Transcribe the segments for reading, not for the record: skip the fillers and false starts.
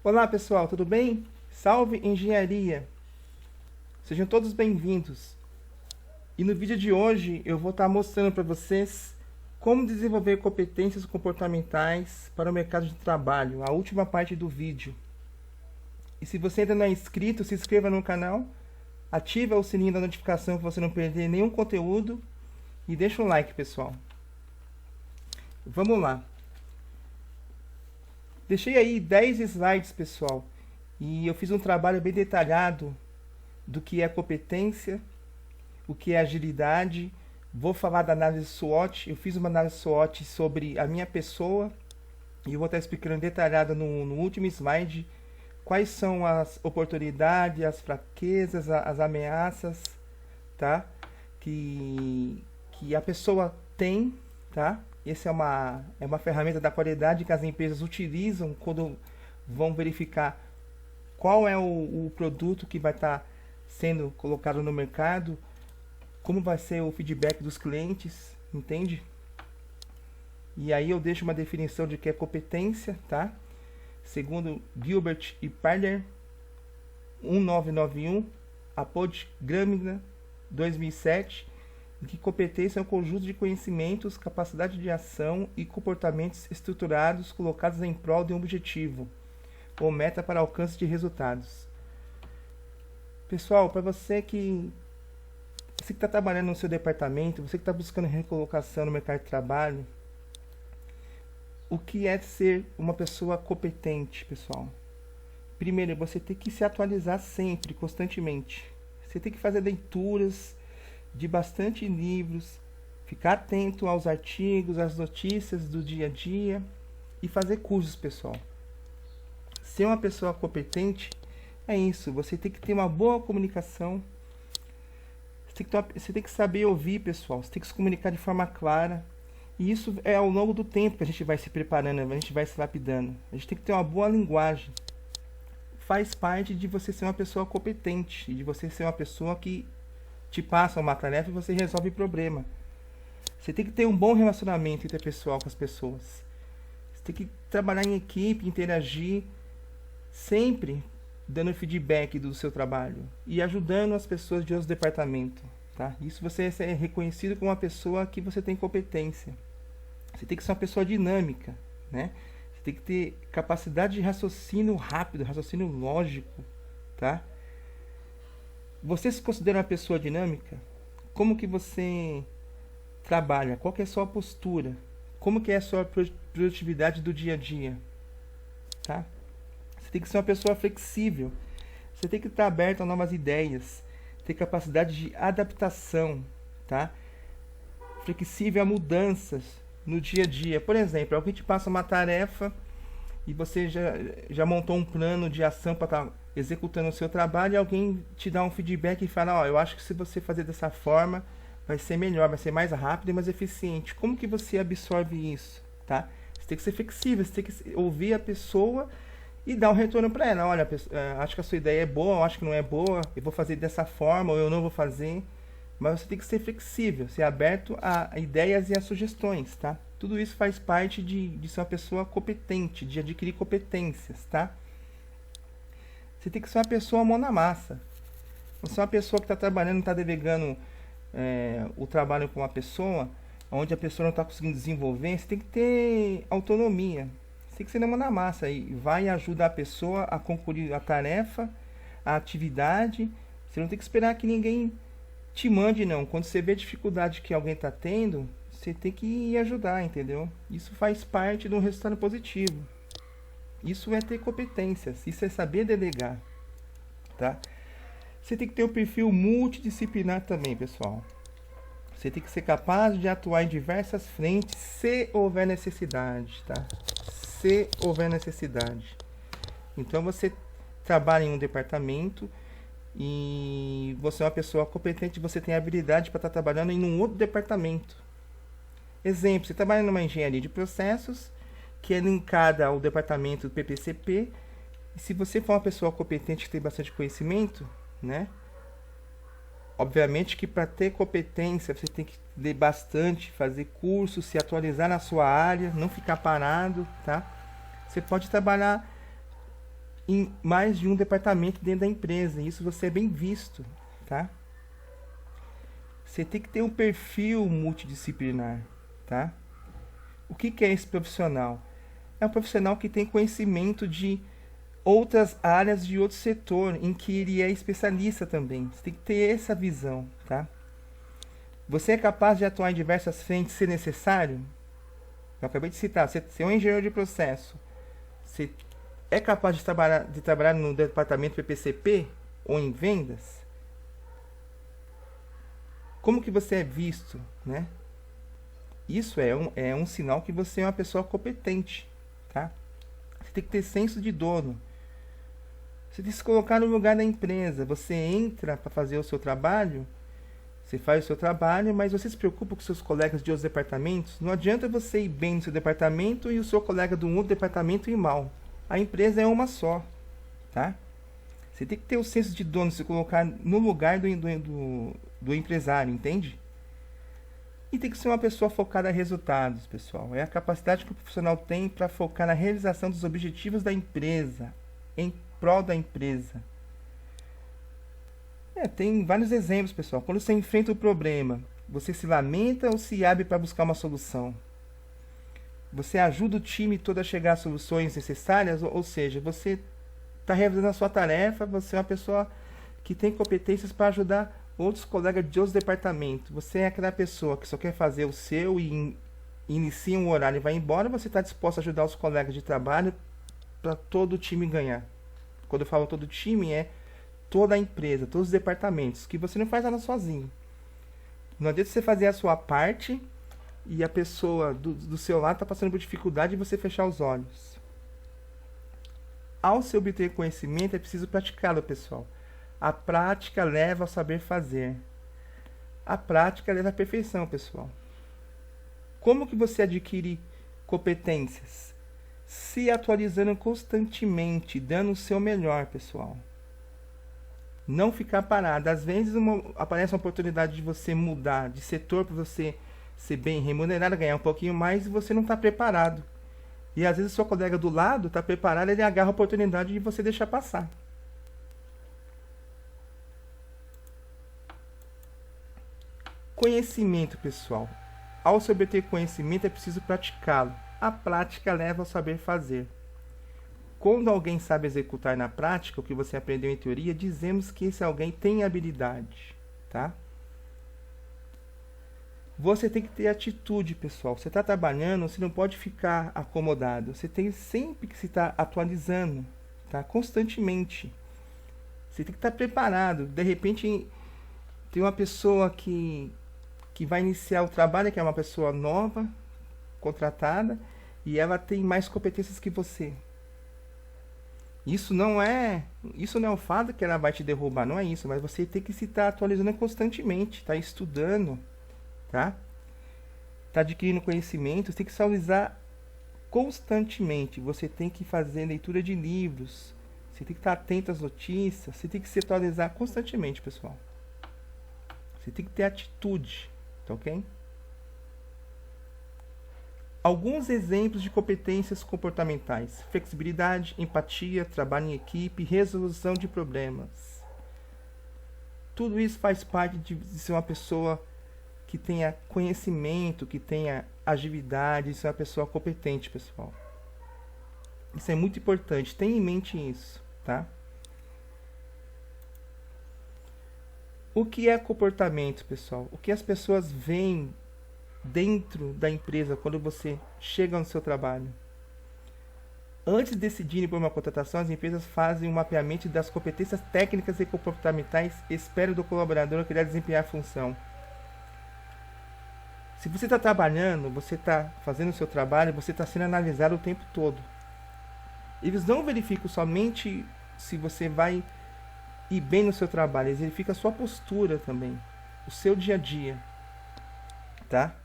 Olá pessoal, tudo bem? Salve Engenharia! Sejam todos bem-vindos. E no vídeo de hoje eu vou estar mostrando para vocês como desenvolver competências comportamentais para o mercado de trabalho, a última parte do vídeo. E se você ainda não é inscrito, se inscreva no canal, ativa o sininho da notificação para você não perder nenhum conteúdo e deixa um like, pessoal. Vamos lá. Deixei aí 10 slides, pessoal, e eu fiz um trabalho bem detalhado do que é competência, o que é agilidade. Vou falar da análise SWOT. Eu fiz uma análise SWOT sobre a minha pessoa e eu vou estar explicando detalhado no último slide quais são as oportunidades, as fraquezas, as ameaças, tá? Que a pessoa tem, tá? Essa é uma ferramenta da qualidade que as empresas utilizam quando vão verificar qual é o produto que vai estar sendo colocado no mercado, como vai ser o feedback dos clientes, entende? E aí eu deixo uma definição de que é competência, tá? Segundo Gilbert e Parler, 1991, Apod Gramigna, 2007, em que competência é um conjunto de conhecimentos, capacidade de ação e comportamentos estruturados colocados em prol de um objetivo ou meta para alcance de resultados. Pessoal, para você que está trabalhando no seu departamento, você que está buscando recolocação no mercado de trabalho, o que é ser uma pessoa competente, pessoal? Primeiro, você tem que se atualizar sempre, constantemente. Você tem que fazer leituras de bastante livros, ficar atento aos artigos, às notícias do dia a dia e fazer cursos, pessoal. Ser uma pessoa competente é isso, você tem que ter uma boa comunicação, você tem que saber ouvir, pessoal, você tem que se comunicar de forma clara, e isso é ao longo do tempo que a gente vai se preparando, a gente vai se lapidando. A gente tem que ter uma boa linguagem. Faz parte de você ser uma pessoa competente, de você ser uma pessoa que te passa uma tarefa e você resolve o problema. Você tem que ter um bom relacionamento interpessoal com as pessoas. Você tem que trabalhar em equipe, interagir, sempre dando feedback do seu trabalho e ajudando as pessoas de outros departamentos, tá? Isso você é reconhecido como uma pessoa que você tem competência. Você tem que ser uma pessoa dinâmica, né? Você tem que ter capacidade de raciocínio rápido, raciocínio lógico, tá? Você se considera uma pessoa dinâmica? Como que você trabalha? Qual que é a sua postura? Como que é a sua produtividade do dia a dia? Tá? Você tem que ser uma pessoa flexível. Você tem que estar aberto a novas ideias. Ter capacidade de adaptação. Tá? Flexível a mudanças no dia a dia. Por exemplo, alguém te passa uma tarefa e você já montou um plano de ação para estar executando o seu trabalho, e alguém te dá um feedback e fala, eu acho que se você fazer dessa forma vai ser melhor, vai ser mais rápido e mais eficiente. Como que você absorve isso? Tá? Você tem que ser flexível, você tem que ouvir a pessoa e dar um retorno para ela. Olha, acho que a sua ideia é boa, eu acho que não é boa, eu vou fazer dessa forma ou eu não vou fazer. Mas você tem que ser flexível, ser aberto a ideias e a sugestões, tá? Tudo isso faz parte de ser uma pessoa competente, de adquirir competências, tá? Você tem que ser uma pessoa mão na massa. Você é uma pessoa que está trabalhando, está delegando o trabalho com uma pessoa, onde a pessoa não está conseguindo desenvolver, você tem que ter autonomia. Você tem que ser na mão na massa e vai ajudar a pessoa a concluir a tarefa, a atividade. Você não tem que esperar que ninguém te mande, não. Quando você vê a dificuldade que alguém está tendo, você tem que ir ajudar, entendeu? Isso faz parte de um resultado positivo. Isso é ter competências, isso é saber delegar, tá? Você tem que ter um perfil multidisciplinar também, pessoal. Você tem que ser capaz de atuar em diversas frentes se houver necessidade, tá? Se houver necessidade. Então você trabalha em um departamento e você é uma pessoa competente, você tem habilidade para estar trabalhando em um outro departamento. Exemplo, você trabalha numa engenharia de processos, que é linkada ao departamento do PPCP, e se você for uma pessoa competente que tem bastante conhecimento, né? Obviamente que para ter competência você tem que ler bastante, fazer curso, se atualizar na sua área, não ficar parado, tá? Você pode trabalhar em mais de um departamento dentro da empresa. Isso você é bem visto, tá? Você tem que ter um perfil multidisciplinar, tá? O que é esse profissional? É um profissional que tem conhecimento de outras áreas de outro setor, em que ele é especialista também. Você tem que ter essa visão, tá? Você é capaz de atuar em diversas frentes se necessário? Eu acabei de citar, você é um engenheiro de processo. Você é capaz de trabalhar no departamento PPCP ou em vendas? Como que você é visto, né? Isso é um sinal que você é uma pessoa competente, tá? Você tem que ter senso de dono. Você tem que se colocar no lugar da empresa. Você entra para fazer o seu trabalho, você faz o seu trabalho, mas você se preocupa com seus colegas de outros departamentos? Não adianta você ir bem no seu departamento e o seu colega do outro departamento ir mal. A empresa é uma só, tá? Você tem que ter o senso de dono, se colocar no lugar do empresário, entende? E tem que ser uma pessoa focada em resultados, pessoal. É a capacidade que o profissional tem para focar na realização dos objetivos da empresa, em prol da empresa. Tem vários exemplos, pessoal. Quando você enfrenta o problema, você se lamenta ou se abre para buscar uma solução? Você ajuda o time todo a chegar às soluções necessárias? Ou seja, você está realizando a sua tarefa, você é uma pessoa que tem competências para ajudar outros colegas de outros departamentos. Você é aquela pessoa que só quer fazer o seu e inicia um horário e vai embora, ou você está disposto a ajudar os colegas de trabalho para todo o time ganhar? Quando eu falo todo o time, é toda a empresa, todos os departamentos, que você não faz nada sozinho. Não adianta você fazer a sua parte e a pessoa do seu lado está passando por dificuldade e você fechar os olhos. Ao se obter conhecimento, é preciso praticá-lo, pessoal. A prática leva ao saber fazer. A prática leva à perfeição, pessoal. Como que você adquire competências? Se atualizando constantemente, dando o seu melhor, pessoal. Não ficar parado. Às vezes aparece uma oportunidade de você mudar de setor para você ser bem remunerado, ganhar um pouquinho mais, e você não está preparado. E às vezes o seu colega do lado está preparado, ele agarra a oportunidade de você deixar passar. Conhecimento, pessoal. Ao se obter conhecimento, é preciso praticá-lo. A prática leva ao saber fazer. Quando alguém sabe executar na prática o que você aprendeu em teoria, dizemos que esse alguém tem habilidade, tá? Você tem que ter atitude, pessoal. Você está trabalhando, você não pode ficar acomodado. Você tem sempre que se estar atualizando, tá? Constantemente. Você tem que estar preparado. De repente, tem uma pessoa que vai iniciar o trabalho, que é uma pessoa nova, contratada, e ela tem mais competências que você. Isso não é o fato que ela vai te derrubar, não é isso, mas você tem que se estar atualizando constantemente, tá estudando, tá? Tá adquirindo conhecimento, você tem que se atualizar constantemente. Você tem que fazer leitura de livros, você tem que estar atento às notícias, você tem que se atualizar constantemente, pessoal. Você tem que ter atitude, tá ok? Alguns exemplos de competências comportamentais: flexibilidade, empatia, trabalho em equipe, resolução de problemas. Tudo isso faz parte de ser uma pessoa que tenha conhecimento, que tenha agilidade, ser uma pessoa competente, pessoal. Isso é muito importante, tenha em mente isso, tá? O que é comportamento, pessoal? O que as pessoas veem dentro da empresa quando você chega no seu trabalho? Antes de decidirem por uma contratação, as empresas fazem um mapeamento das competências técnicas e comportamentais e esperam do colaborador que irá desempenhar a função. Se você está trabalhando, você está fazendo o seu trabalho, você está sendo analisado o tempo todo. Eles não verificam somente se você vai ir bem no seu trabalho, eles verificam a sua postura também, o seu dia a dia, tá?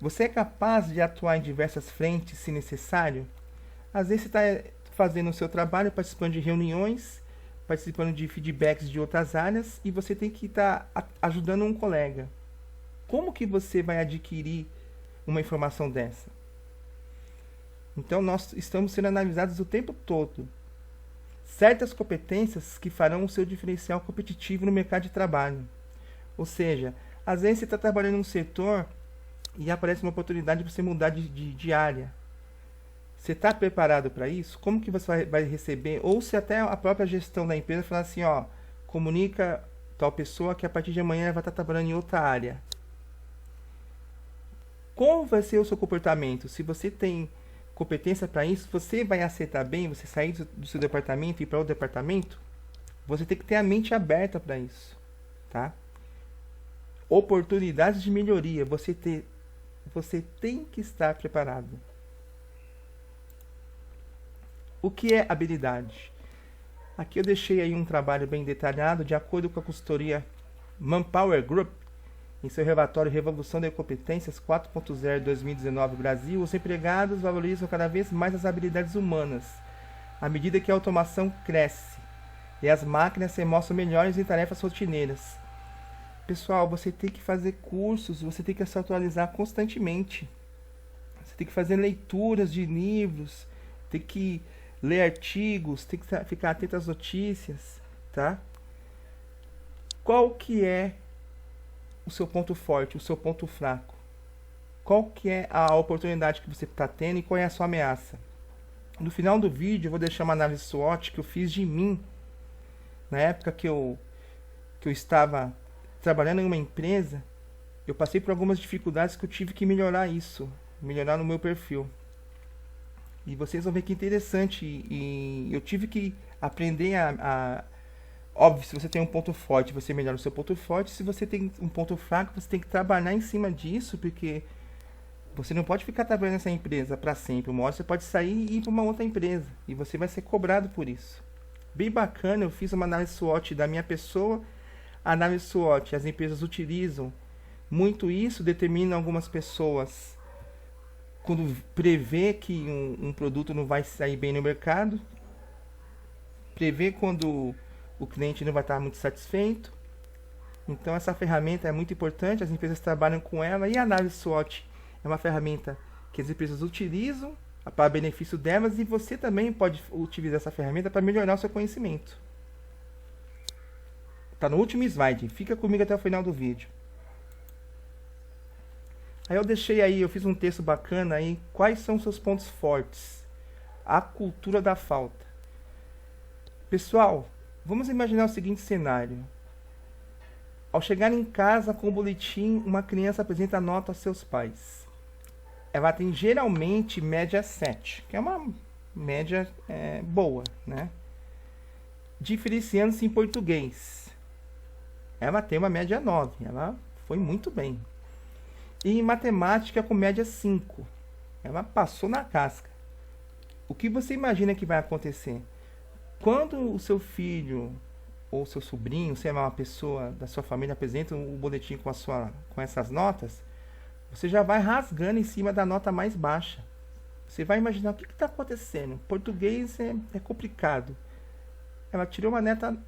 Você é capaz de atuar em diversas frentes, se necessário? Às vezes você está fazendo o seu trabalho, participando de reuniões, participando de feedbacks de outras áreas, e você tem que estar ajudando um colega. Como que você vai adquirir uma informação dessa? Então, nós estamos sendo analisados o tempo todo. certas competências que farão o seu diferencial competitivo no mercado de trabalho. Ou seja, às vezes você está trabalhando em um setor e aparece uma oportunidade para você mudar de área. Você está preparado para isso? Como que você vai receber? Ou se até a própria gestão da empresa falar assim, ó, comunica tal pessoa que a partir de amanhã vai estar trabalhando em outra área. Como vai ser o seu comportamento? Se você tem competência para isso, você vai aceitar bem você sair do seu departamento e ir para outro departamento? Você tem que ter a mente aberta para isso, tá? Oportunidades de melhoria, você tem que estar preparado. O que é habilidade? Aqui eu deixei aí um trabalho bem detalhado, de acordo com a consultoria Manpower Group, em seu relatório Revolução de Competências 4.0 2019 Brasil, os empregados valorizam cada vez mais as habilidades humanas, à medida que a automação cresce e as máquinas se mostram melhores em tarefas rotineiras. Pessoal, você tem que fazer cursos, você tem que se atualizar constantemente. Você tem que fazer leituras de livros, tem que ler artigos, tem que ficar atento às notícias, tá? Qual que é o seu ponto forte, o seu ponto fraco? Qual que é a oportunidade que você está tendo e qual é a sua ameaça? No final do vídeo eu vou deixar uma análise SWOT que eu fiz de mim, na época que eu estava trabalhando em uma empresa. Eu passei por algumas dificuldades que eu tive que melhorar isso, melhorar no meu perfil. E vocês vão ver que interessante. E eu tive que aprender óbvio, se você tem um ponto forte, você melhora o seu ponto forte. Se você tem um ponto fraco, você tem que trabalhar em cima disso, porque você não pode ficar trabalhando nessa empresa para sempre. Uma hora você pode sair e ir para uma outra empresa. E você vai ser cobrado por isso. Bem bacana, eu fiz uma análise SWOT da minha pessoa. A análise SWOT, as empresas utilizam muito isso, determina algumas pessoas quando prevê que um produto não vai sair bem no mercado, prevê quando o cliente não vai estar muito satisfeito. Então essa ferramenta é muito importante, as empresas trabalham com ela, e a análise SWOT é uma ferramenta que as empresas utilizam para benefício delas, e você também pode utilizar essa ferramenta para melhorar o seu conhecimento. Tá no último slide, fica comigo até o final do vídeo. Aí eu deixei aí, eu fiz um texto bacana aí, quais são os seus pontos fortes? A cultura da falta. Pessoal, vamos imaginar o seguinte cenário. Ao chegar em casa com o boletim, uma criança apresenta nota aos seus pais. Ela tem geralmente média 7, que é uma média boa, né? Diferenciando-se em português. Ela tem uma média 9, ela foi muito bem. E em matemática com média 5, ela passou na casca. O que você imagina que vai acontecer? Quando o seu filho ou seu sobrinho, sei lá, uma pessoa da sua família apresenta o boletim com essas notas, você já vai rasgando em cima da nota mais baixa. Você vai imaginar o que está acontecendo. Português é complicado. Ela tirou uma nota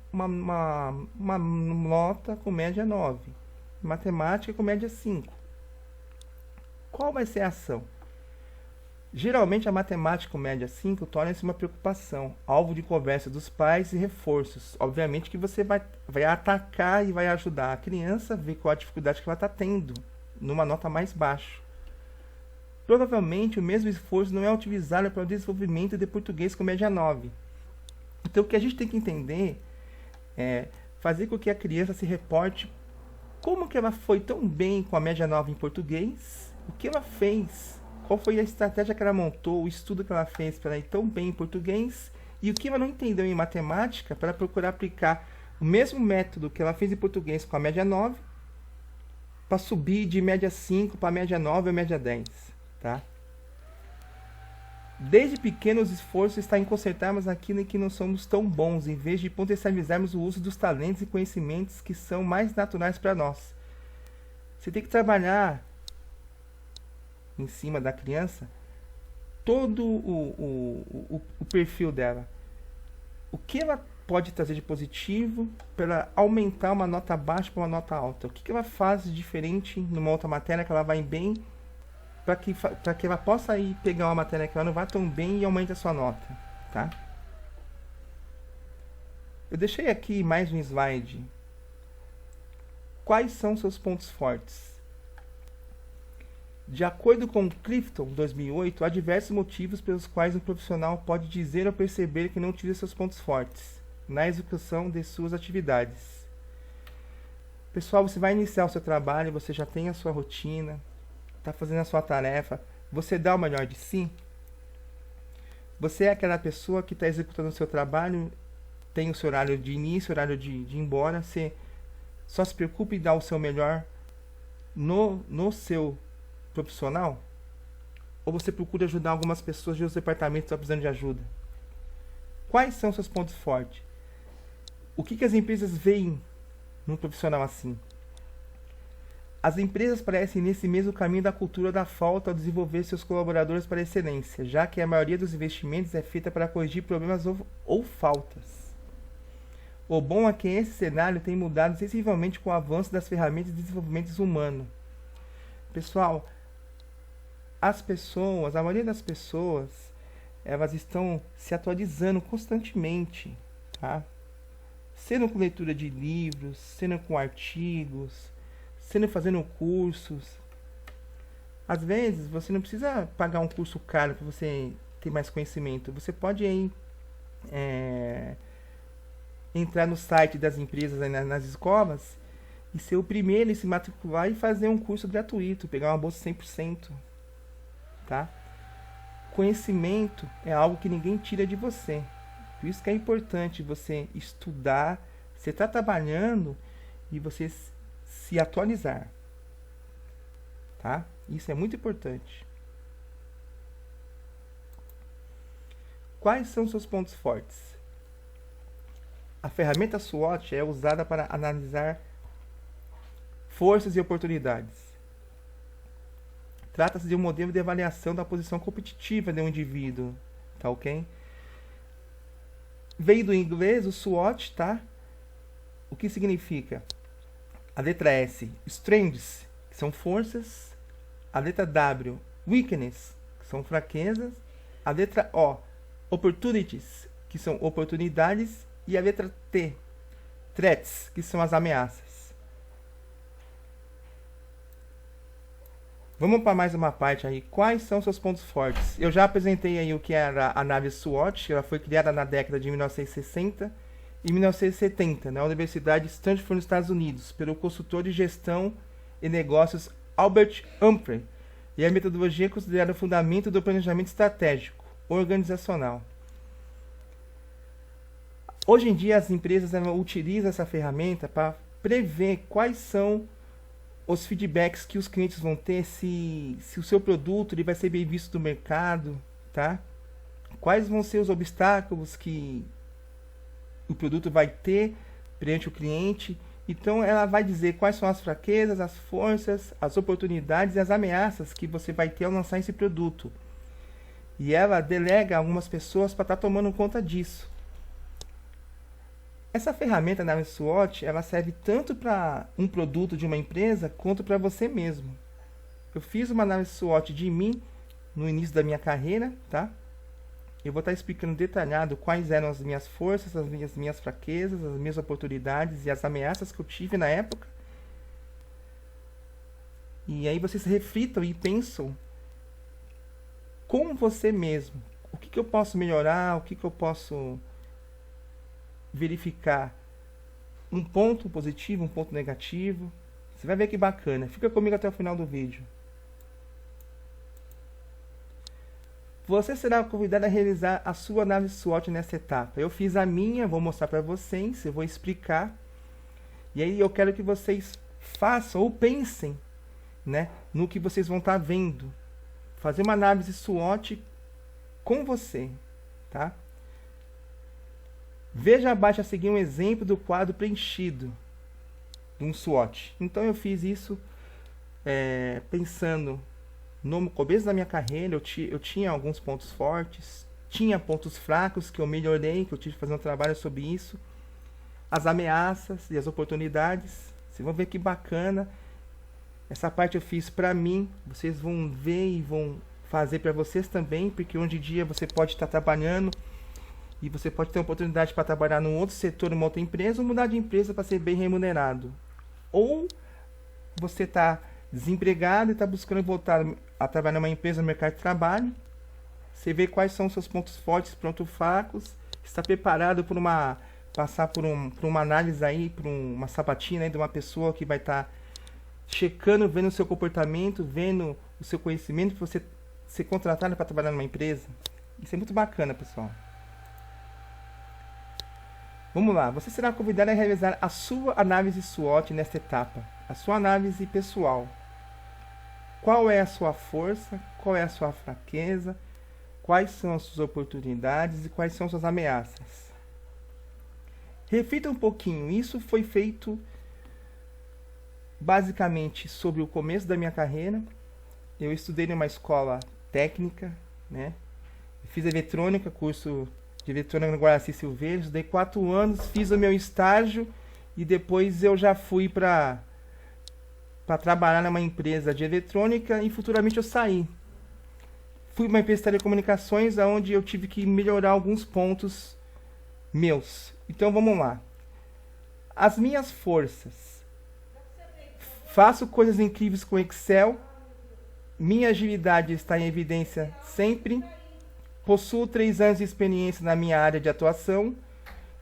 com média 9. Matemática com média 5. Qual vai ser a ação? Geralmente a matemática com média 5 torna-se uma preocupação, alvo de conversa dos pais e reforços. Obviamente que você vai atacar e vai ajudar a criança a ver qual a dificuldade que ela está tendo, numa nota mais baixa. Provavelmente o mesmo esforço não é utilizado para o desenvolvimento de português com média 9. Então o que a gente tem que entender é fazer com que a criança se reporte como que ela foi tão bem com a média 9 em português, o que ela fez, qual foi a estratégia que ela montou, o estudo que ela fez para ir tão bem em português, e o que ela não entendeu em matemática para procurar aplicar o mesmo método que ela fez em português com a média 9 para subir de média 5 para média 9 ou média 10, tá? Desde pequenos esforços está em consertarmos aquilo em que não somos tão bons, em vez de potencializarmos o uso dos talentos e conhecimentos que são mais naturais para nós. Você tem que trabalhar em cima da criança todo o perfil dela. O que ela pode trazer de positivo para aumentar uma nota baixa para uma nota alta? O que ela faz de diferente numa outra matéria que ela vai bem, para que ela possa ir pegar uma matéria que ela não vai tão bem e aumente a sua nota, tá? Eu deixei aqui mais um slide. Quais são seus pontos fortes? De acordo com Clifton, 2008, há diversos motivos pelos quais um profissional pode dizer ou perceber que não utiliza seus pontos fortes na execução de suas atividades. Pessoal, você vai iniciar o seu trabalho, você já tem a sua rotina, está fazendo a sua tarefa, você dá o melhor de si? Você é aquela pessoa que está executando o seu trabalho, tem o seu horário de início, horário de ir embora, você só se preocupa em dar o seu melhor no seu profissional? Ou você procura ajudar algumas pessoas de outros departamentos que estão precisando de ajuda? Quais são seus pontos fortes? O que as empresas veem num profissional assim? As empresas parecem nesse mesmo caminho da cultura da falta ao desenvolver seus colaboradores para a excelência, já que a maioria dos investimentos é feita para corrigir problemas ou faltas. O bom é que esse cenário tem mudado sensivelmente com o avanço das ferramentas de desenvolvimento humano. Pessoal, a maioria das pessoas, elas estão se atualizando constantemente, tá? Sendo com leitura de livros, sendo com artigos, sendo fazendo cursos. Às vezes, você não precisa pagar um curso caro para você ter mais conhecimento. Você pode aí, entrar no site das empresas, aí nas escolas, e ser o primeiro em se matricular e fazer um curso gratuito, pegar uma bolsa 100%. Tá? Conhecimento é algo que ninguém tira de você. Por isso que é importante você estudar, você está trabalhando e você se atualizar. Tá? Isso é muito importante. Quais são seus pontos fortes? A ferramenta SWOT é usada para analisar forças e oportunidades. Trata-se de um modelo de avaliação da posição competitiva de um indivíduo, tá ok? Veio do inglês o SWOT, tá? O que significa? A letra S, strengths, que são forças. A letra W, weakness, que são fraquezas. A letra O, opportunities, que são oportunidades. E a letra T, threats, que são as ameaças. Vamos para mais uma parte aí. Quais são seus pontos fortes? Eu já apresentei aí o que era a análise SWOT. Ela foi criada na década de 1960 e 1970 na Universidade de Stanford, nos Estados Unidos, pelo consultor de gestão e negócios Albert Humphrey. E a metodologia é considerada o fundamento do planejamento estratégico organizacional. Hoje em dia, as empresas utilizam essa ferramenta para prever quais são os feedbacks que os clientes vão ter, se o seu produto ele vai ser bem visto no mercado, tá? Quais vão ser os obstáculos que o produto vai ter perante o cliente. Então, ela vai dizer quais são as fraquezas, as forças, as oportunidades e as ameaças que você vai ter ao lançar esse produto. E ela delega algumas pessoas para estar tomando conta disso. Essa ferramenta da análise SWOT, ela serve tanto para um produto de uma empresa, quanto para você mesmo. Eu fiz uma análise SWOT de mim no início da minha carreira, tá? Eu vou estar explicando detalhado quais eram as minhas forças, as minhas fraquezas, as minhas oportunidades e as ameaças que eu tive na época. E aí vocês reflitam e pensam com você mesmo. O que eu posso melhorar, o que eu posso verificar, um ponto positivo, um ponto negativo. Você vai ver que bacana. Fica comigo até o final do vídeo. Você será convidado a realizar a sua análise SWOT nessa etapa. Eu fiz a minha, vou mostrar para vocês, eu vou explicar. E aí eu quero que vocês façam ou pensem, né, no que vocês vão estar vendo. Fazer uma análise SWOT com você, tá? Veja abaixo a seguir um exemplo do quadro preenchido de um SWOT. Então eu fiz isso pensando no começo da minha carreira. Eu tinha alguns pontos fortes, tinha pontos fracos que eu melhorei, que eu tive que fazer um trabalho sobre isso. As ameaças e as oportunidades. Vocês vão ver que bacana. Essa parte eu fiz para mim. Vocês vão ver e vão fazer para vocês também, porque hoje em dia você pode estar trabalhando e você pode ter uma oportunidade para trabalhar num outro setor, numa outra empresa, ou mudar de empresa para ser bem remunerado. Ou você está desempregado e está buscando voltar a trabalhar numa empresa no mercado de trabalho. Você vê quais são os seus pontos fortes, pontos fracos, está preparado para passar por uma análise aí, por uma sabatina aí de uma pessoa que vai estar checando, vendo o seu comportamento, vendo o seu conhecimento, para você ser contratado para trabalhar numa empresa. Isso é muito bacana, pessoal. Vamos lá, você será convidado a realizar a sua análise SWOT nesta etapa, a sua análise pessoal. Qual é a sua força, qual é a sua fraqueza, quais são as suas oportunidades e quais são as suas ameaças. Reflita um pouquinho, isso foi feito basicamente sobre o começo da minha carreira. Eu estudei numa escola técnica, né? Fiz eletrônica, curso de eletrônica no Guaraci Silveira, estudei 4 anos, fiz o meu estágio e depois eu já fui para trabalhar numa empresa de eletrônica e futuramente eu saí. Fui para uma empresa de telecomunicações onde eu tive que melhorar alguns pontos meus. Então vamos lá. As minhas forças. Faço coisas incríveis com Excel. Minha agilidade está em evidência sempre. Possuo 3 anos de experiência na minha área de atuação.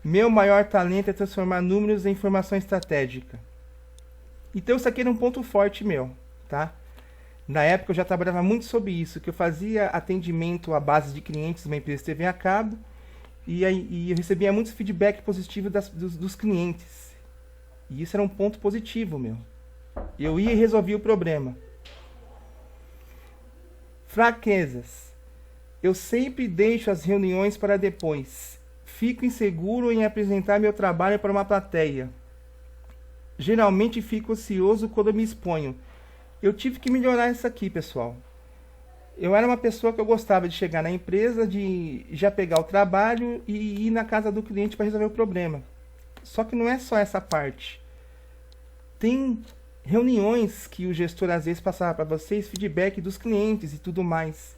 Meu maior talento é transformar números em informação estratégica. Então isso aqui era um ponto forte meu, tá? Na época eu já trabalhava muito sobre isso, que eu fazia atendimento à base de clientes de uma empresa de TV a cabo e eu recebia muitos feedback positivos dos clientes. E isso era um ponto positivo meu. Eu ia e resolvia o problema. Fraquezas. Eu sempre deixo as reuniões para depois. Fico inseguro em apresentar meu trabalho para uma plateia. Geralmente fico ansioso quando me exponho. Eu tive que melhorar isso aqui, pessoal. Eu era uma pessoa que eu gostava de chegar na empresa, de já pegar o trabalho e ir na casa do cliente para resolver o problema. Só que não é só essa parte. Tem reuniões que o gestor às vezes passava para vocês, feedback dos clientes e tudo mais.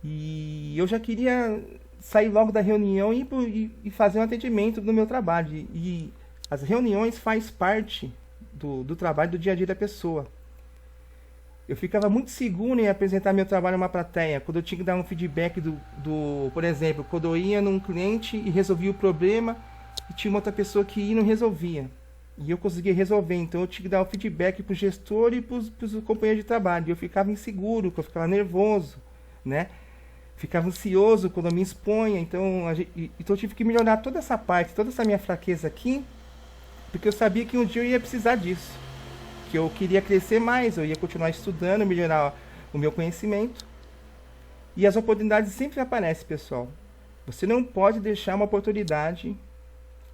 E eu já queria sair logo da reunião e fazer um atendimento no meu trabalho. E as reuniões faz parte do trabalho do dia a dia da pessoa. Eu ficava muito seguro em apresentar meu trabalho a uma plateia, quando eu tinha que dar um feedback por exemplo, quando eu ia num cliente e resolvia o problema e tinha uma outra pessoa que ia e não resolvia. E eu conseguia resolver, então eu tinha que dar o feedback para o gestor e para os companheiros de trabalho. E eu ficava inseguro, eu ficava nervoso, né? Ficava ansioso quando eu me exponha, então eu tive que melhorar toda essa parte, toda essa minha fraqueza aqui, porque eu sabia que um dia eu ia precisar disso, que eu queria crescer mais, eu ia continuar estudando, melhorar o meu conhecimento, e as oportunidades sempre aparecem, pessoal. Você não pode deixar uma oportunidade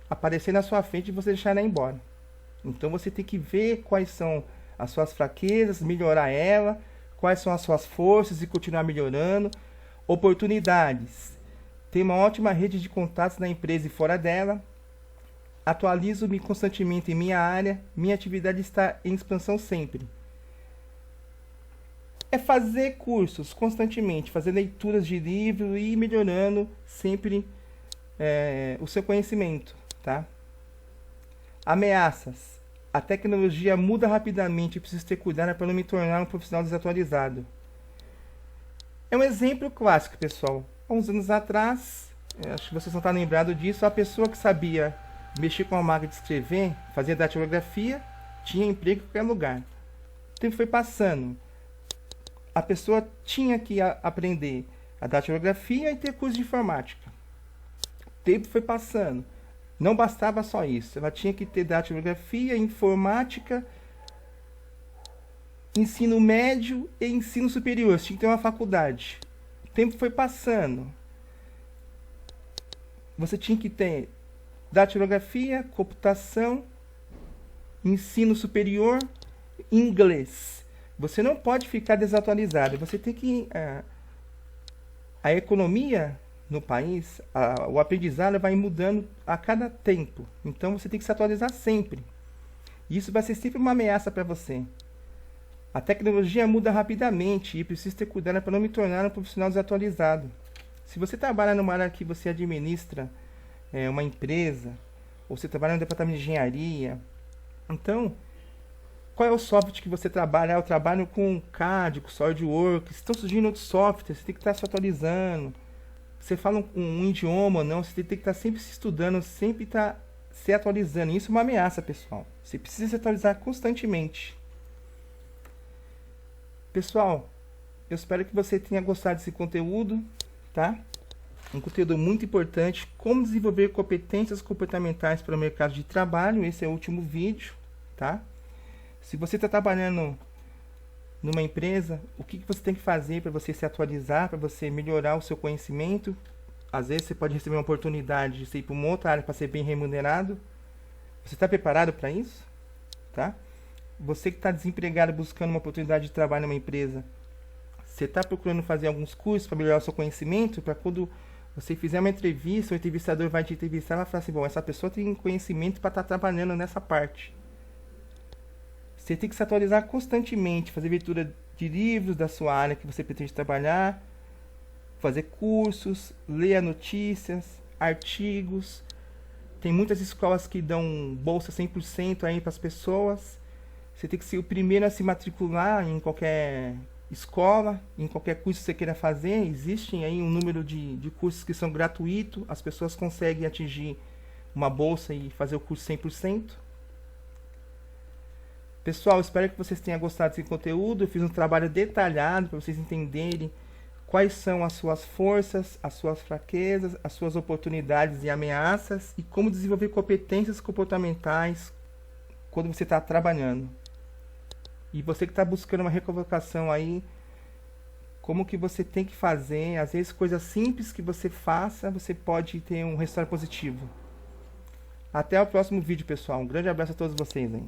aparecer na sua frente e você deixar ela embora. Então você tem que ver quais são as suas fraquezas, melhorar ela, quais são as suas forças e continuar melhorando. Oportunidades. Tenho uma ótima rede de contatos na empresa e fora dela. Atualizo-me constantemente em minha área. Minha atividade está em expansão sempre. É fazer cursos constantemente, fazer leituras de livro e ir melhorando sempre o seu conhecimento, tá? Ameaças. A tecnologia muda rapidamente e preciso ter cuidado para não me tornar um profissional desatualizado. É um exemplo clássico, pessoal. Há uns anos atrás, acho que vocês não estão lembrados disso, a pessoa que sabia mexer com a máquina de escrever, fazia datilografia, tinha emprego em qualquer lugar. O tempo foi passando. A pessoa tinha que aprender a datilografia e ter curso de informática. O tempo foi passando. Não bastava só isso. Ela tinha que ter datilografia, informática, ensino médio e ensino superior. Você tinha que ter uma faculdade. O tempo foi passando. Você tinha que ter datilografia, computação, ensino superior, inglês. Você não pode ficar desatualizado. Você tem que... a economia no país, o aprendizado vai mudando a cada tempo. Então você tem que se atualizar sempre. Isso vai ser sempre uma ameaça para você. A tecnologia muda rapidamente e preciso ter cuidado para não me tornar um profissional desatualizado. Se você trabalha numa área que você administra uma empresa, ou você trabalha no departamento de engenharia, então, qual é o software que você trabalha? Eu trabalho com CAD, com SolidWorks, estão surgindo outros softwares, você tem que estar se atualizando. Você fala um idioma ou não, você tem que estar sempre se estudando, sempre estar se atualizando. Isso é uma ameaça, pessoal. Você precisa se atualizar constantemente. Pessoal, eu espero que você tenha gostado desse conteúdo, tá? Um conteúdo muito importante, como desenvolver competências comportamentais para o mercado de trabalho. Esse é o último vídeo, tá? Se você está trabalhando numa empresa, o que você tem que fazer para você se atualizar, para você melhorar o seu conhecimento? Às vezes você pode receber uma oportunidade de você ir para uma outra área para ser bem remunerado. Você está preparado para isso? Tá? Você que está desempregado buscando uma oportunidade de trabalho numa empresa, você está procurando fazer alguns cursos para melhorar o seu conhecimento, para quando você fizer uma entrevista, o entrevistador vai te entrevistar e vai falar assim, bom, essa pessoa tem conhecimento para estar trabalhando nessa parte. Você tem que se atualizar constantemente, fazer leitura de livros da sua área que você pretende trabalhar, fazer cursos, ler notícias, artigos. Tem muitas escolas que dão bolsa 100% aí para as pessoas. Você tem que ser o primeiro a se matricular em qualquer escola, em qualquer curso que você queira fazer. Existem aí um número de cursos que são gratuitos, as pessoas conseguem atingir uma bolsa e fazer o curso 100%. Pessoal, espero que vocês tenham gostado desse conteúdo. Eu fiz um trabalho detalhado para vocês entenderem quais são as suas forças, as suas fraquezas, as suas oportunidades e ameaças e como desenvolver competências comportamentais quando você está trabalhando. E você que está buscando uma recolocação aí, como que você tem que fazer, às vezes coisas simples que você faça, você pode ter um resultado positivo. Até o próximo vídeo, pessoal. Um grande abraço a todos vocês aí.